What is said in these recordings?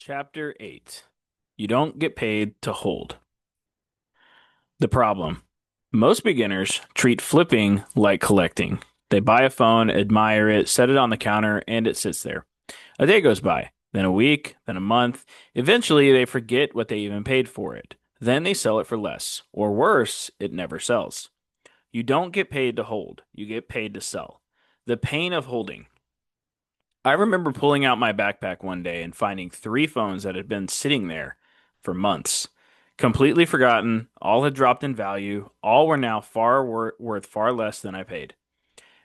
Chapter 8. You don't get paid to hold. The problem. Most beginners treat flipping like collecting. They buy a phone, admire it, set it on the counter, and it sits there. A day goes by, then a week, then a month. Eventually, they forget what they even paid for it. Then they sell it for less. Or worse, it never sells. You don't get paid to hold. You get paid to sell. The pain of holding. I remember pulling out my backpack one day and finding three phones that had been sitting there for months. Completely forgotten, all had dropped in value, all were now worth far less than I paid.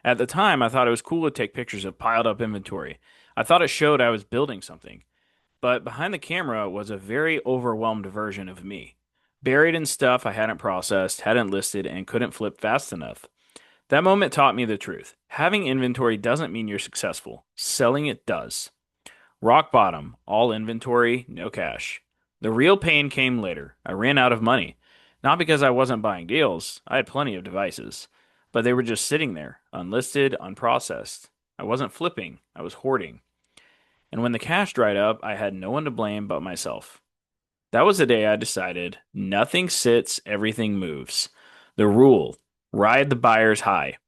At the time, I thought it was cool to take pictures of piled up inventory. I thought it showed I was building something. But behind the camera was a very overwhelmed version of me, buried in stuff I hadn't processed, hadn't listed, and couldn't flip fast enough. That moment taught me the truth. Having inventory doesn't mean you're successful. Selling it does. Rock bottom, all inventory, no cash. The real pain came later. I ran out of money. Not because I wasn't buying deals, I had plenty of devices. But they were just sitting there, unlisted, unprocessed. I wasn't flipping, I was hoarding. And when the cash dried up, I had no one to blame but myself. That was the day I decided nothing sits, everything moves. The rule: ride the buyer's high.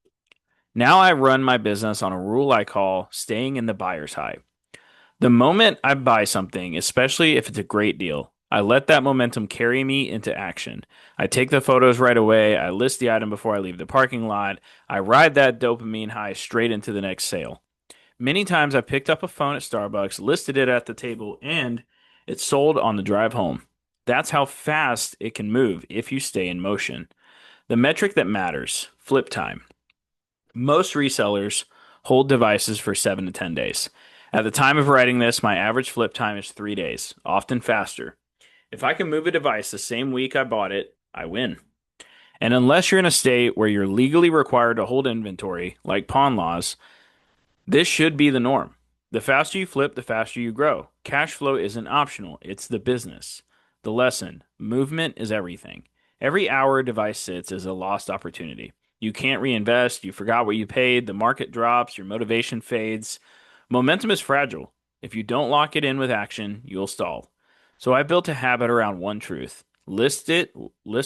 Now I run my business on a rule I call staying in the buyer's high. The moment I buy something, especially if it's a great deal, I let that momentum carry me into action. I take the photos right away. I list the item before I leave the parking lot. I ride that dopamine high straight into the next sale. Many times I picked up a phone at Starbucks, listed it at the table, and it sold on the drive home. That's how fast it can move if you stay in motion. The metric that matters: flip time. Most resellers hold devices for 7 to 10 days. At the time of writing this, my average flip time is 3 days, often faster. If I can move a device the same week I bought it, I win. And unless you're in a state where you're legally required to hold inventory, like pawn laws, this should be the norm. The faster you flip, the faster you grow. Cash flow isn't optional, it's the business. The lesson: movement is everything. Every hour a device sits is a lost opportunity. You can't reinvest, you forgot what you paid, the market drops, your motivation fades. Momentum is fragile. If you don't lock it in with action, you'll stall. So I built a habit around one truth: list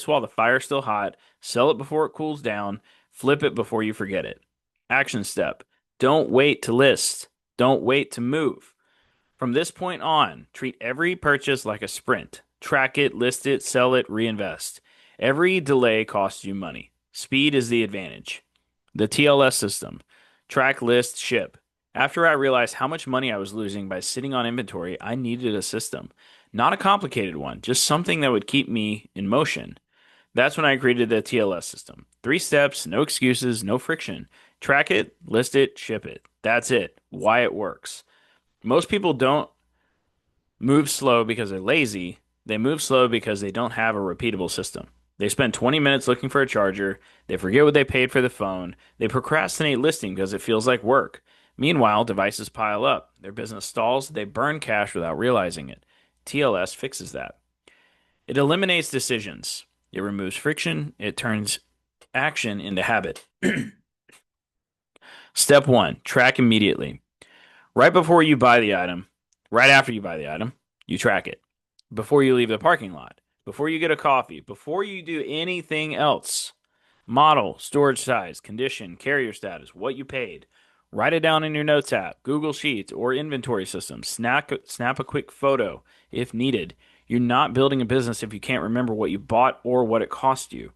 while the fire's still hot, sell it before it cools down, flip it before you forget it. Action step: don't wait to list. Don't wait to move. From this point on, treat every purchase like a sprint. Track it, list it, sell it, reinvest. Every delay costs you money. Speed is the advantage. The TLS system: track, list, ship. After I realized how much money I was losing by sitting on inventory, I needed a system. Not a complicated one, just something that would keep me in motion. That's when I created the TLS system. 3 steps, no excuses, no friction. Track it, list it, ship it. That's it. Why it works. Most people don't move slow because they're lazy. They move slow because they don't have a repeatable system. They spend 20 minutes looking for a charger. They forget what they paid for the phone. They procrastinate listing because it feels like work. Meanwhile, devices pile up. Their business stalls. They burn cash without realizing it. TLS fixes that. It eliminates decisions. It removes friction. It turns action into habit. Step 1: track immediately. Right before you buy the item, right after you buy the item, you track it. Before you leave the parking lot, before you get a coffee, before you do anything else. Model, storage size, condition, carrier status, what you paid. Write it down in your notes app, Google Sheets, or inventory system. Snap a quick photo if needed. You're not building a business if you can't remember what you bought or what it cost you.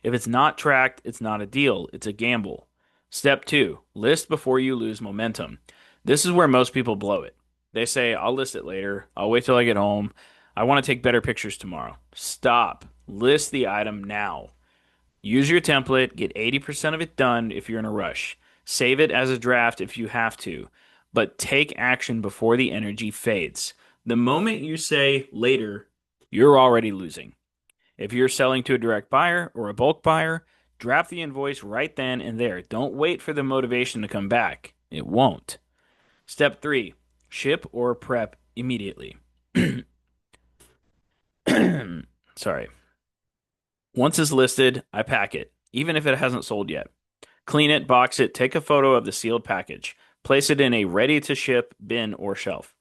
If it's not tracked, it's not a deal, it's a gamble. Step 2: list before you lose momentum. This is where most people blow it. They say, I'll list it later. I'll wait till I get home. I want to take better pictures tomorrow. Stop. List the item now. Use your template. Get 80% of it done if you're in a rush. Save it as a draft if you have to. But take action before the energy fades. The moment you say later, you're already losing. If you're selling to a direct buyer or a bulk buyer, draft the invoice right then and there. Don't wait for the motivation to come back. It won't. Step 3: ship or prep immediately. Sorry. Once it's listed, I pack it, even if it hasn't sold yet. Clean it, box it, take a photo of the sealed package. Place it in a ready to ship bin or shelf.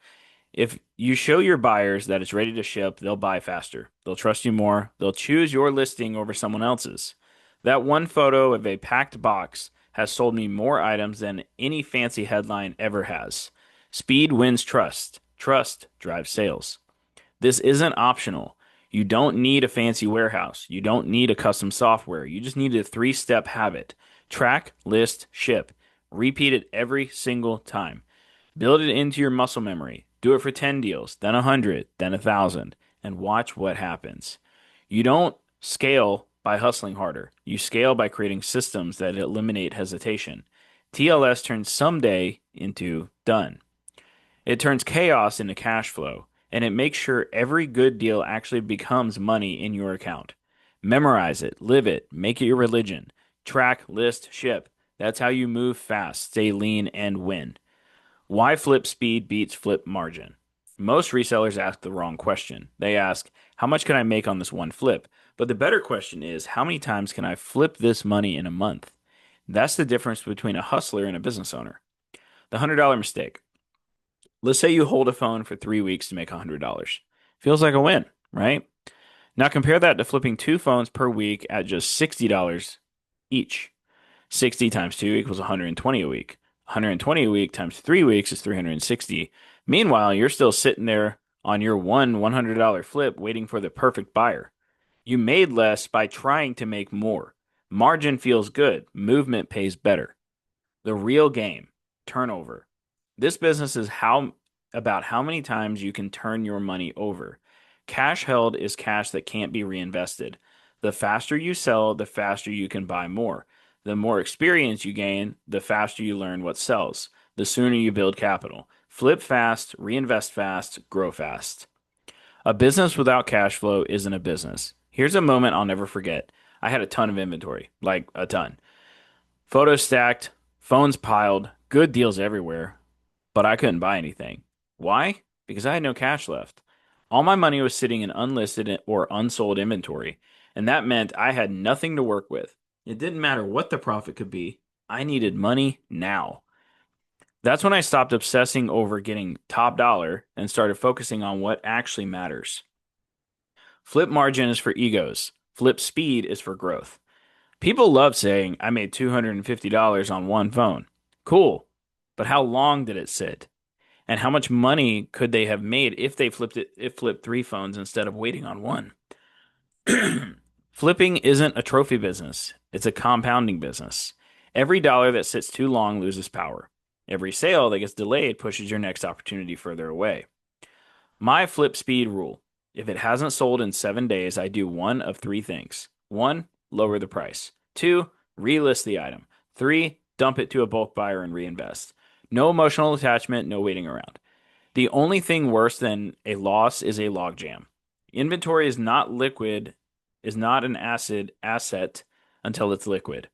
If you show your buyers that it's ready to ship, they'll buy faster. They'll trust you more. They'll choose your listing over someone else's. That one photo of a packed box has sold me more items than any fancy headline ever has. Speed wins trust. Trust drives sales. This isn't optional. You don't need a fancy warehouse. You don't need a custom software. You just need a three-step habit. Track, list, ship. Repeat it every single time. Build it into your muscle memory. Do it for 10 deals, then 100, then 1,000, and watch what happens. You don't scale by hustling harder. You scale by creating systems that eliminate hesitation. TLS turns someday into done. It turns chaos into cash flow, and it makes sure every good deal actually becomes money in your account. Memorize it, live it, make it your religion. Track, list, ship. That's how you move fast, stay lean, and win. Why flip speed beats flip margin? Most resellers ask the wrong question. They ask, how much can I make on this one flip? But the better question is, how many times can I flip this money in a month? That's the difference between a hustler and a business owner. The $100 mistake. Let's say you hold a phone for 3 weeks to make $100. Feels like a win, right? Now compare that to flipping two phones per week at just $60 each. 60 times 2 equals 120 a week. 120 a week times 3 weeks is 360. Meanwhile, you're still sitting there on your one $100 flip waiting for the perfect buyer. You made less by trying to make more. Margin feels good. Movement pays better. The real game, turnover. This business is how about how many times you can turn your money over. Cash held is cash that can't be reinvested. The faster you sell, the faster you can buy more. The more experience you gain, the faster you learn what sells. The sooner you build capital. Flip fast, reinvest fast, grow fast. A business without cash flow isn't a business. Here's a moment I'll never forget. I had a ton of inventory, like a ton. Photos stacked, phones piled, good deals everywhere, but I couldn't buy anything. Why? Because I had no cash left. All my money was sitting in unlisted or unsold inventory, and that meant I had nothing to work with. It didn't matter what the profit could be. I needed money now. That's when I stopped obsessing over getting top dollar and started focusing on what actually matters. Flip margin is for egos. Flip speed is for growth. People love saying, I made $250 on one phone. Cool. But how long did it sit? And how much money could they have made if they flipped three phones instead of waiting on one? Flipping isn't a trophy business. It's a compounding business. Every dollar that sits too long loses power. Every sale that gets delayed pushes your next opportunity further away. My flip speed rule. If it hasn't sold in 7 days, I do one of three things. One, lower the price. Two, relist the item. Three, dump it to a bulk buyer and reinvest. No emotional attachment, no waiting around. The only thing worse than a loss is a logjam. Inventory is not liquid, is not an asset until it's liquid.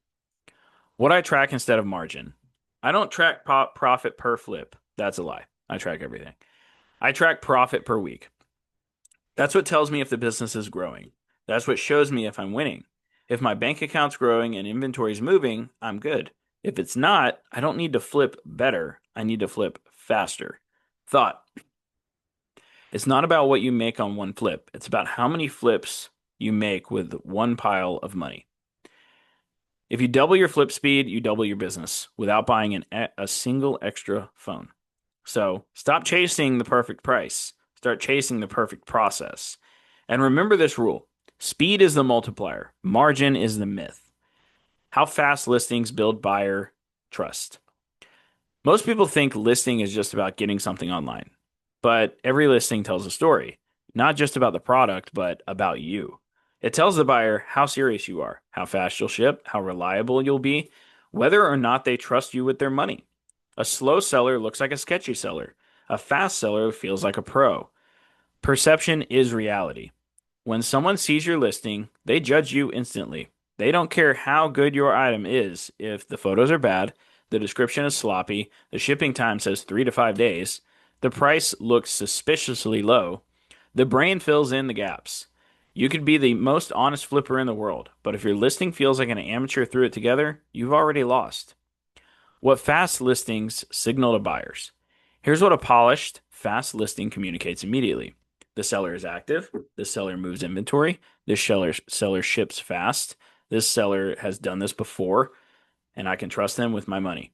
What I track instead of margin. I don't track profit per flip. That's a lie. I track everything. I track profit per week. That's what tells me if the business is growing. That's what shows me if I'm winning. If my bank account's growing and inventory's moving, I'm good. If it's not, I don't need to flip better. I need to flip faster. Thought. It's not about what you make on one flip. It's about how many flips you make with one pile of money. If you double your flip speed, you double your business without buying a single extra phone. So stop chasing the perfect price. Start chasing the perfect process. And remember this rule. Speed is the multiplier. Margin is the myth. How fast listings build buyer trust. Most people think listing is just about getting something online, but every listing tells a story, not just about the product, but about you. It tells the buyer how serious you are, how fast you'll ship, how reliable you'll be, whether or not they trust you with their money. A slow seller looks like a sketchy seller. A fast seller feels like a pro. Perception is reality. When someone sees your listing, they judge you instantly. They don't care how good your item is. If the photos are bad, the description is sloppy, the shipping time says 3 to 5 days, the price looks suspiciously low, the brain fills in the gaps. You could be the most honest flipper in the world, but if your listing feels like an amateur threw it together, you've already lost. What fast listings signal to buyers. Here's what a polished, fast listing communicates immediately. The seller is active. The seller moves inventory. This seller ships fast. This seller has done this before, and I can trust them with my money.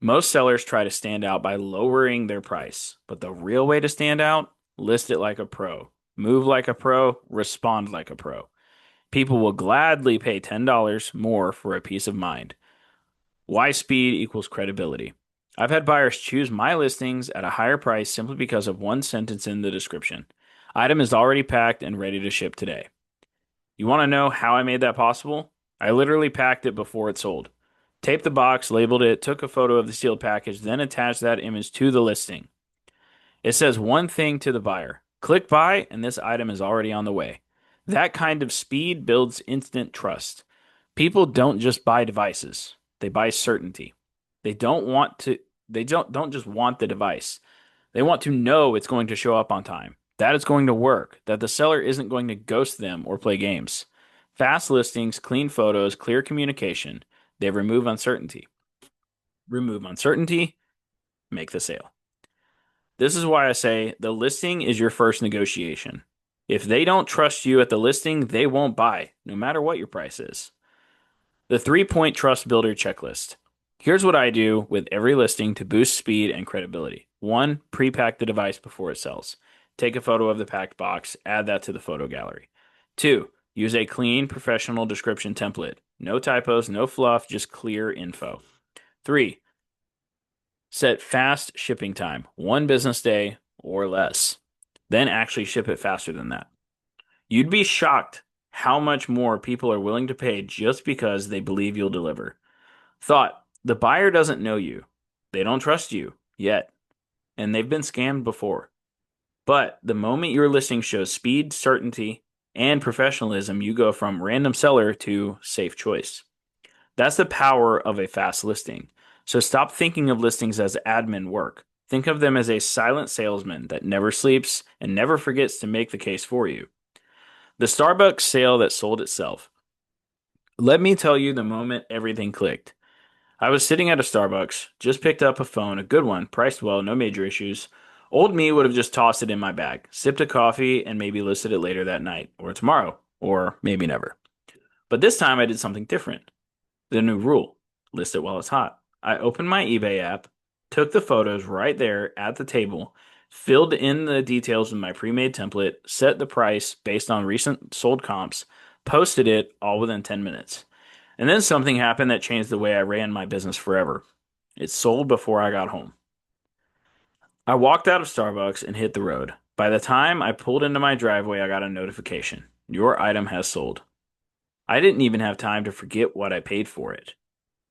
Most sellers try to stand out by lowering their price, but the real way to stand out, list it like a pro, move like a pro, respond like a pro. People will gladly pay $10 more for a peace of mind. Why speed equals credibility. I've had buyers choose my listings at a higher price simply because of one sentence in the description. Item is already packed and ready to ship today. You want to know how I made that possible? I literally packed it before it sold. Taped the box, labeled it, took a photo of the sealed package, then attached that image to the listing. It says one thing to the buyer: click buy, and this item is already on the way. That kind of speed builds instant trust. People don't just buy devices, they buy certainty. They don't want to they don't just want the device. They want to know it's going to show up on time, that it's going to work, that the seller isn't going to ghost them or play games. Fast listings, clean photos, clear communication, they remove uncertainty. Remove uncertainty, make the sale. This is why I say the listing is your first negotiation. If they don't trust you at the listing, they won't buy, no matter what your price is. The 3-point trust builder checklist. Here's what I do with every listing to boost speed and credibility. 1, pre-pack the device before it sells. Take a photo of the packed box, add that to the photo gallery. 2, use a clean, professional description template. No typos, no fluff, just clear info. 3, set fast shipping time, 1 business day or less. Then actually ship it faster than that. You'd be shocked how much more people are willing to pay just because they believe you'll deliver. Thought: the buyer doesn't know you. They don't trust you yet, and they've been scammed before. But the moment your listing shows speed, certainty, and professionalism, you go from random seller to safe choice. That's the power of a fast listing. So stop thinking of listings as admin work. Think of them as a silent salesman that never sleeps and never forgets to make the case for you. The Starbucks sale that sold itself. Let me tell you the moment everything clicked. I was sitting at a Starbucks, just picked up a phone, a good one, priced well, no major issues. Old me would have just tossed it in my bag, sipped a coffee, and maybe listed it later that night, or tomorrow, or maybe never. But this time I did something different. The new rule: list it while it's hot. I opened my eBay app, took the photos right there at the table, filled in the details with my pre-made template, set the price based on recent sold comps, posted it all within 10 minutes. And then something happened that changed the way I ran my business forever. It sold before I got home. I walked out of Starbucks and hit the road. By the time I pulled into my driveway, I got a notification: your item has sold. I didn't even have time to forget what I paid for it.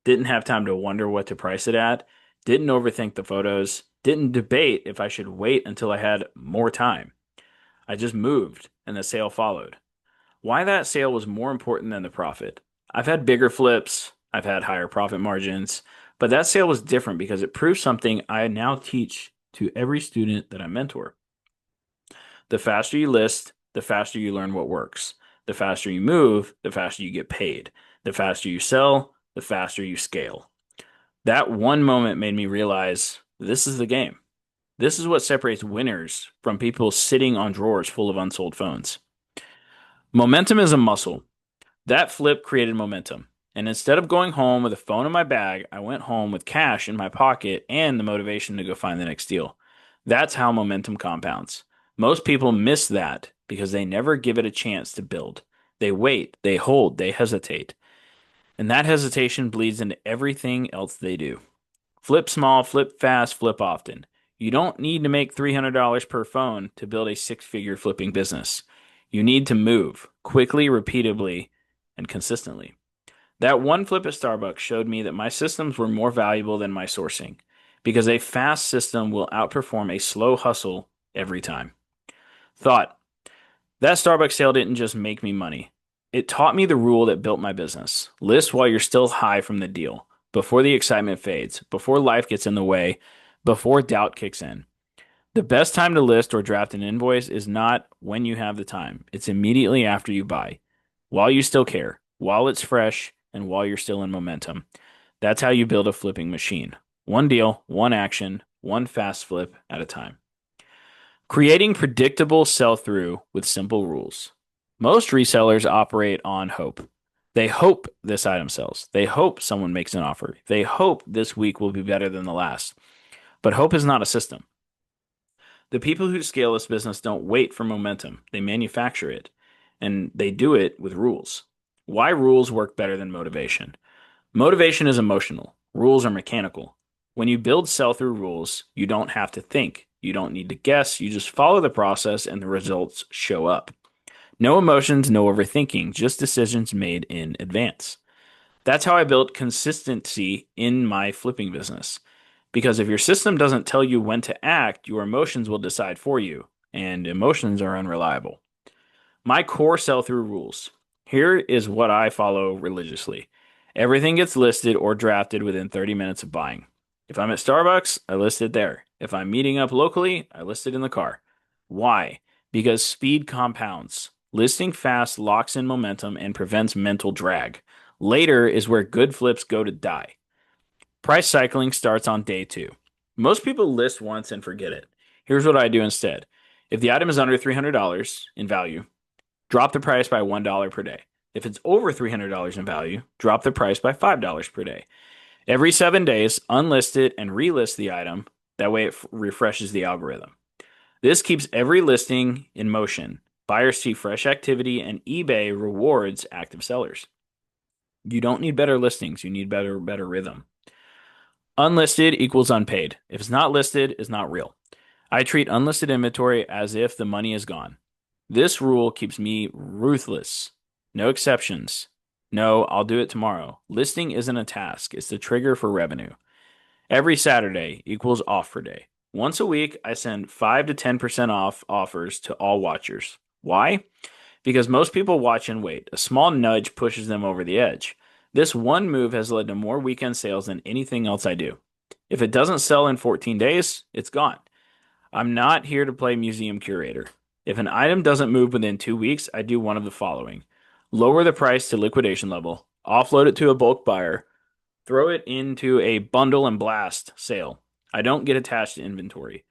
Didn't have time to wonder what to price it at. Didn't overthink the photos. Didn't debate if I should wait until I had more time. I just moved, and the sale followed. Why that sale was more important than the profit. I've had bigger flips, I've had higher profit margins, but that sale was different because it proved something I now teach to every student that I mentor. The faster you list, the faster you learn what works. The faster you move, the faster you get paid. The faster you sell, the faster you scale. That one moment made me realize this is the game. This is what separates winners from people sitting on drawers full of unsold phones. Momentum is a muscle. That flip created momentum. And instead of going home with a phone in my bag, I went home with cash in my pocket and the motivation to go find the next deal. That's how momentum compounds. Most people miss that because they never give it a chance to build. They wait, they hold, they hesitate. And that hesitation bleeds into everything else they do. Flip small, flip fast, flip often. You don't need to make $300 per phone to build a six-figure flipping business. You need to move quickly, repeatably, and consistently. That one flip at Starbucks showed me that my systems were more valuable than my sourcing, because a fast system will outperform a slow hustle every time. Thought: that Starbucks sale didn't just make me money. It taught me the rule that built my business. List while you're still high from the deal, before the excitement fades, before life gets in the way, before doubt kicks in. The best time to list or draft an invoice is not when you have the time. It's immediately after you buy, while you still care, while it's fresh, and while you're still in momentum. That's how you build a flipping machine. One deal, one action, one fast flip at a time. Creating predictable sell through with simple rules. Most resellers operate on hope. They hope this item sells. They hope someone makes an offer. They hope this week will be better than the last. But hope is not a system. The people who scale this business don't wait for momentum, they manufacture it. And they do it with rules. Why rules work better than motivation? Motivation is emotional, rules are mechanical. When you build sell through rules, you don't have to think. You don't need to guess. You just follow the process and the results show up. No emotions, no overthinking, just decisions made in advance. That's how I built consistency in my flipping business. Because if your system doesn't tell you when to act, your emotions will decide for you, and emotions are unreliable. My core sell through rules. Here is what I follow religiously. Everything gets listed or drafted within 30 minutes of buying. If I'm at Starbucks, I list it there. If I'm meeting up locally, I list it in the car. Why? Because speed compounds. Listing fast locks in momentum and prevents mental drag. Later is where good flips go to die. Price cycling starts on day two. Most people list once and forget it. Here's what I do instead. If the item is under $300 in value, drop the price by $1 per day. If it's over $300 in value, drop the price by $5 per day. Every 7 days, unlist it and relist the item. That way it refreshes the algorithm. This keeps every listing in motion. Buyers see fresh activity and eBay rewards active sellers. You don't need better listings, you need better rhythm. Unlisted equals unpaid. If it's not listed, it's not real. I treat unlisted inventory as if the money is gone. This rule keeps me ruthless. No exceptions. No, I'll do it tomorrow. Listing isn't a task, it's the trigger for revenue. Every Saturday equals offer day. Once a week, I send 5 to 10% off offers to all watchers. Why? Because most people watch and wait. A small nudge pushes them over the edge. This one move has led to more weekend sales than anything else I do. If it doesn't sell in 14 days, it's gone. I'm not here to play museum curator. If an item doesn't move within 2 weeks, I do one of the following: lower the price to liquidation level, offload it to a bulk buyer, throw it into a bundle and blast sale. I don't get attached to inventory.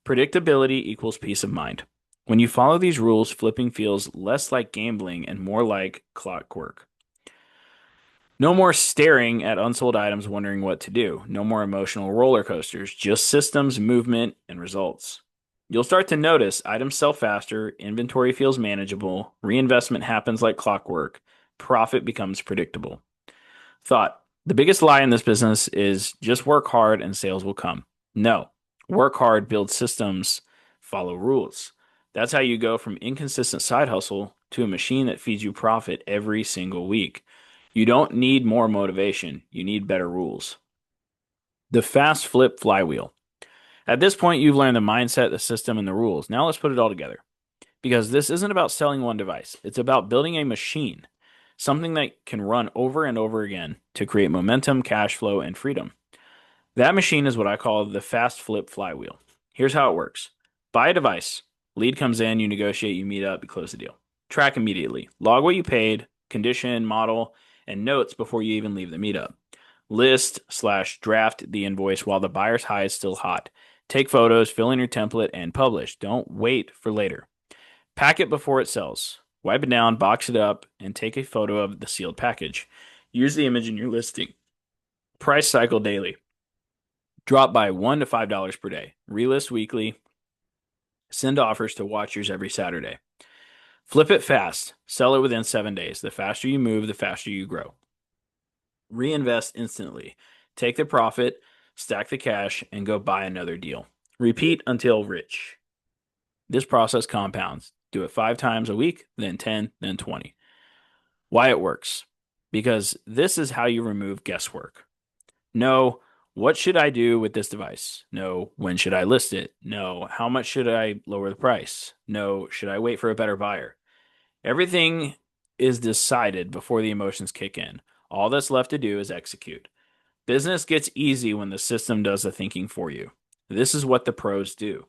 Predictability equals peace of mind. When you follow these rules, flipping feels less like gambling and more like clockwork. No more staring at unsold items wondering what to do. No more emotional roller coasters, just systems, movement, and results. You'll start to notice items sell faster, inventory feels manageable, reinvestment happens like clockwork, profit becomes predictable. Thought: the biggest lie in this business is just work hard and sales will come. No, work hard, build systems, follow rules. That's how you go from inconsistent side hustle to a machine that feeds you profit every single week. You don't need more motivation, you need better rules. The fast flip flywheel. At this point, you've learned the mindset, the system, and the rules. Now let's put it all together. Because this isn't about selling one device, it's about building a machine, something that can run over and over again to create momentum, cash flow, and freedom. That machine is what I call the fast flip flywheel. Here's how it works: buy a device, lead comes in, you negotiate, you meet up, you close the deal. Track immediately. Log what you paid, condition, model, and notes before you even leave the meetup. List/draft the invoice while the buyer's high is still hot. Take photos, fill in your template, and publish. Don't wait for later. Pack it before it sells. Wipe it down, box it up, and take a photo of the sealed package. Use the image in your listing. Price cycle daily. Drop by $1 to $5 per day. Relist weekly. Send offers to watchers every Saturday. Flip it fast. Sell it within 7 days. The faster you move, the faster you grow. Reinvest instantly. Take the profit, stack the cash, and go buy another deal. Repeat until rich. This process compounds. Do it 5 times a week, then 10, then 20. Why it works? Because this is how you remove guesswork. No, what should I do with this device? No, when should I list it? No, how much should I lower the price? No, should I wait for a better buyer? Everything is decided before the emotions kick in. All that's left to do is execute. Business gets easy when the system does the thinking for you. This is what the pros do.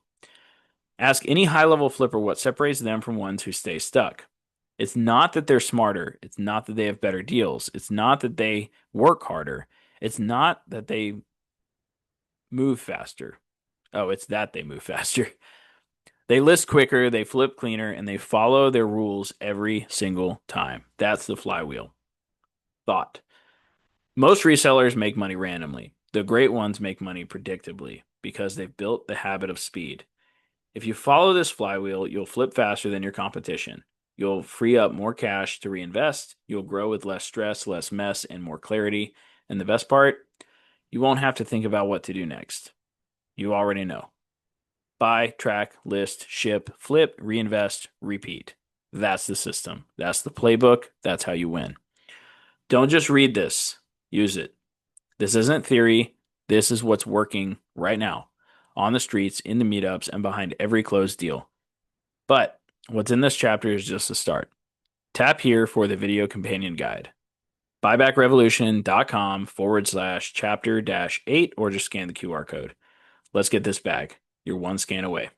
Ask any high level flipper what separates them from ones who stay stuck. It's not that they're smarter. It's not that they have better deals. It's not that they work harder. It's not that they move faster. Oh, it's that they move faster. They list quicker, they flip cleaner, and they follow their rules every single time. That's the flywheel. Thought. Most resellers make money randomly. The great ones make money predictably because they've built the habit of speed. If you follow this flywheel, you'll flip faster than your competition. You'll free up more cash to reinvest. You'll grow with less stress, less mess, and more clarity. And the best part, you won't have to think about what to do next. You already know. Buy, track, list, ship, flip, reinvest, repeat. That's the system. That's the playbook. That's how you win. Don't just read this, use it. This isn't theory. This is what's working right now on the streets, in the meetups, and behind every closed deal. But what's in this chapter is just a start. Tap here for the video companion guide. Buybackrevolution.com/chapter-8, or just scan the QR code. Let's get this bag. You're one scan away.